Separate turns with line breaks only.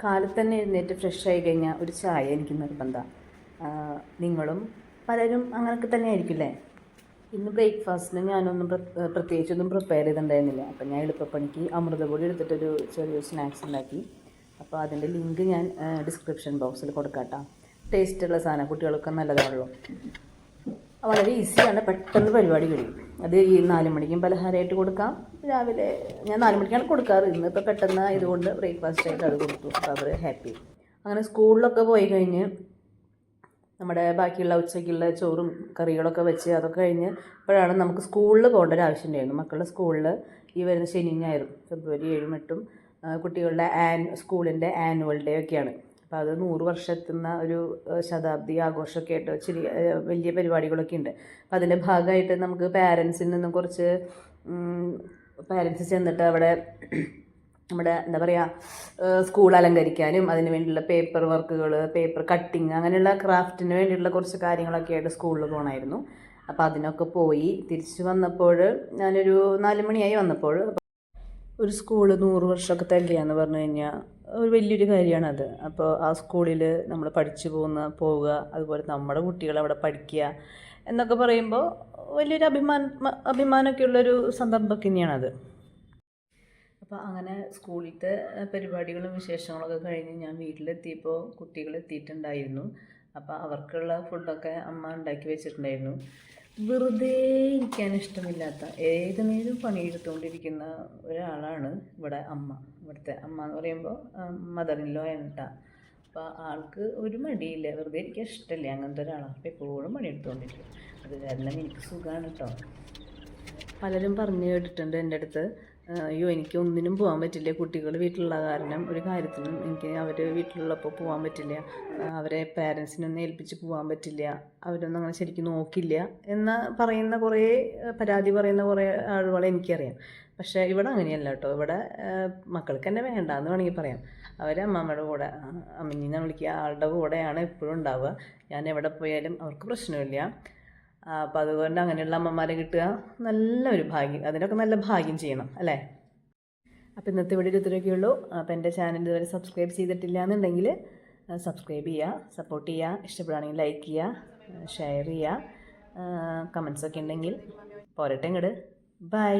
കാലത്ത് തന്നെ എഴുന്നേറ്റ് ഫ്രഷായി കഴിഞ്ഞാൽ ഒരു ചായ എനിക്ക് നിർബന്ധമാണ്. നിങ്ങളും പലരും അങ്ങനെയൊക്കെ തന്നെ ആയിരിക്കില്ലേ. ഇന്ന് ബ്രേക്ക്ഫാസ്റ്റിന് ഞാനൊന്നും പ്രത്യേകിച്ചൊന്നും പ്രിപ്പയർ ചെയ്തിട്ടുണ്ടായിരുന്നില്ല. അപ്പം ഞാൻ എളുപ്പപ്പണിക്ക് അമൃതപൊടി എടുത്തിട്ടൊരു ചെറിയൊരു സ്നാക്സ് ഉണ്ടാക്കി. അപ്പോൾ അതിൻ്റെ ലിങ്ക് ഞാൻ ഡിസ്ക്രിപ്ഷൻ ബോക്സിൽ കൊടുക്കാം കേട്ടോ. ടേസ്റ്റുള്ള സാധനം, കുട്ടികൾക്ക് നല്ലതാണല്ലോ. വളരെ ഈസിയാണ്, പെട്ടെന്ന് പരിപാടി കഴിയും. അത് ഈ 4 മണിക്കും പലഹാരമായിട്ട് കൊടുക്കാം. രാവിലെ ഞാൻ 4 മണിക്കാണ് കൊടുക്കാറ്. ഇന്നിപ്പോൾ പെട്ടെന്ന് ഇതുകൊണ്ട് ബ്രേക്ക്ഫാസ്റ്റ് ആയിട്ട് അത് കൊടുത്തു. അപ്പോൾ അവർ ഹാപ്പി. അങ്ങനെ സ്കൂളിലൊക്കെ പോയി കഴിഞ്ഞ് നമ്മുടെ ബാക്കിയുള്ള ഉച്ചയ്ക്കുള്ള ചോറും കറികളൊക്കെ വെച്ച് അതൊക്കെ കഴിഞ്ഞ് ഇപ്പോഴാണ് നമുക്ക് സ്കൂളിൽ പോകേണ്ട ഒരു ആവശ്യം ഉണ്ടായിരുന്നു. മക്കളുടെ സ്കൂളിൽ ഈ വരുന്ന ശനി ഞായറും ഫെബ്രുവരി 7ഉം 8ഉം കുട്ടികളുടെ സ്കൂളിൻ്റെ ആനുവൽ ഡേ ഒക്കെയാണ്. അപ്പോൾ അത് 100 വർഷം എത്തുന്ന ഒരു ശതാബ്ദി ആഘോഷമൊക്കെ ആയിട്ട് ഇച്ചിരി വലിയ പരിപാടികളൊക്കെ ഉണ്ട്. അപ്പോൾ അതിൻ്റെ ഭാഗമായിട്ട് നമുക്ക് പാരൻസിൽ നിന്നും കുറച്ച് പാരൻസ് ചെന്നിട്ട് അവിടെ നമ്മുടെ എന്താ പറയുക സ്കൂൾ അലങ്കരിക്കാനും അതിന് വേണ്ടിയുള്ള പേപ്പർ വർക്കുകൾ, പേപ്പർ കട്ടിങ്, അങ്ങനെയുള്ള ക്രാഫ്റ്റിന് വേണ്ടിയിട്ടുള്ള കുറച്ച് കാര്യങ്ങളൊക്കെ ആയിട്ട് സ്കൂളിൽ പോകണമായിരുന്നു. അപ്പോൾ അതിനൊക്കെ പോയി തിരിച്ച് വന്നപ്പോൾ ഞാനൊരു 4 മണിയായി വന്നപ്പോൾ. ഒരു സ്കൂള് 100 വർഷമൊക്കെ തികയാന്ന് പറഞ്ഞു കഴിഞ്ഞാൽ ഒരു വലിയൊരു കാര്യമാണത്. അപ്പോൾ ആ സ്കൂളിൽ നമ്മൾ പഠിച്ചു പോവുക, അതുപോലെ നമ്മുടെ കുട്ടികൾ അവിടെ പഠിക്കുക എന്നൊക്കെ പറയുമ്പോൾ വലിയൊരു അഭിമാനമൊക്കെ ഉള്ളൊരു സന്ദർഭമൊക്കെ തന്നെയാണത്. അപ്പോൾ അങ്ങനെ സ്കൂളിലത്തെ പരിപാടികളും വിശേഷങ്ങളൊക്കെ കഴിഞ്ഞ് ഞാൻ വീട്ടിലെത്തിയപ്പോൾ കുട്ടികൾ എത്തിയിട്ടുണ്ടായിരുന്നു. അപ്പോൾ അവർക്കുള്ള ഫുഡൊക്കെ അമ്മ ഉണ്ടാക്കി വെച്ചിട്ടുണ്ടായിരുന്നു. വെറുതെ ഇരിക്കാൻ ഇഷ്ടമില്ലാത്ത, ഏത് നേരം പണിയെടുത്തുകൊണ്ടിരിക്കുന്ന ഒരാളാണ് ഇവിടെ അമ്മ. ഇവിടുത്തെ അമ്മ എന്ന് പറയുമ്പോൾ മദർ ഇൻ ലോ ആണ് കേട്ടോ. അപ്പോൾ ആൾക്ക് ഒരു മടിയില്ല, വെറുതെ ഇരിക്കാൻ ഇഷ്ടമില്ല, അങ്ങനത്തെ ഒരാളാണ്. അപ്പോൾ എപ്പോഴും പണിയെടുത്തുകൊണ്ടിരിക്കും. അത് കാരണം എനിക്ക് സുഖമാണ് കേട്ടോ. പലരും പറഞ്ഞു കേട്ടിട്ടുണ്ട് എൻ്റെ അടുത്ത്, അയ്യോ എനിക്ക് ഒന്നിനും പോകാൻ പറ്റില്ല, കുട്ടികൾ വീട്ടിലുള്ള കാരണം ഒരു കാര്യത്തിനും എനിക്ക് അവർ വീട്ടിലുള്ളപ്പോൾ പോകാൻ പറ്റില്ല, അവരെ പാരൻസിനൊന്നും ഏൽപ്പിച്ച് പോകാൻ പറ്റില്ല, അവരൊന്നും അങ്ങനെ ശരിക്കും നോക്കില്ല എന്ന് പറയുന്ന കുറേ പരാതി പറയുന്ന കുറേ ആളുകളെ എനിക്കറിയാം. പക്ഷേ ഇവിടെ അങ്ങനെയല്ല കേട്ടോ. ഇവിടെ മക്കൾക്ക് തന്നെ വേണ്ടാന്ന് വേണമെങ്കിൽ പറയാം. അവർ അമ്മമ്മയുടെ കൂടെ, അമ്മീനെ വിളിക്കുക, ആളുടെ കൂടെയാണ് എപ്പോഴും ഉണ്ടാവുക. ഞാൻ എവിടെ പോയാലും അവർക്ക് പ്രശ്നമില്ല. അപ്പോൾ അതുകൊണ്ട് അങ്ങനെയുള്ള അമ്മമാരെ കിട്ടുക നല്ലൊരു ഭാഗ്യം. അതിനൊക്കെ നല്ല ഭാഗ്യം ചെയ്യണം അല്ലേ. അപ്പോൾ ഇന്നത്തെ വീഡിയോ ഇത്രയൊക്കെ ഉള്ളൂ. അപ്പോൾ എൻ്റെ ചാനൽ ഇതുവരെ സബ്സ്ക്രൈബ് ചെയ്തിട്ടില്ല എന്നുണ്ടെങ്കിൽ സബ്സ്ക്രൈബ് ചെയ്യുക, സപ്പോർട്ട് ചെയ്യുക, ഇഷ്ടപ്പെടുകയാണെങ്കിൽ ലൈക്ക് ചെയ്യുക, ഷെയർ ചെയ്യുക, കമൻസൊക്കെ ഉണ്ടെങ്കിൽ പോരട്ടെ ഇങ്ങോട്ട്. ബൈ.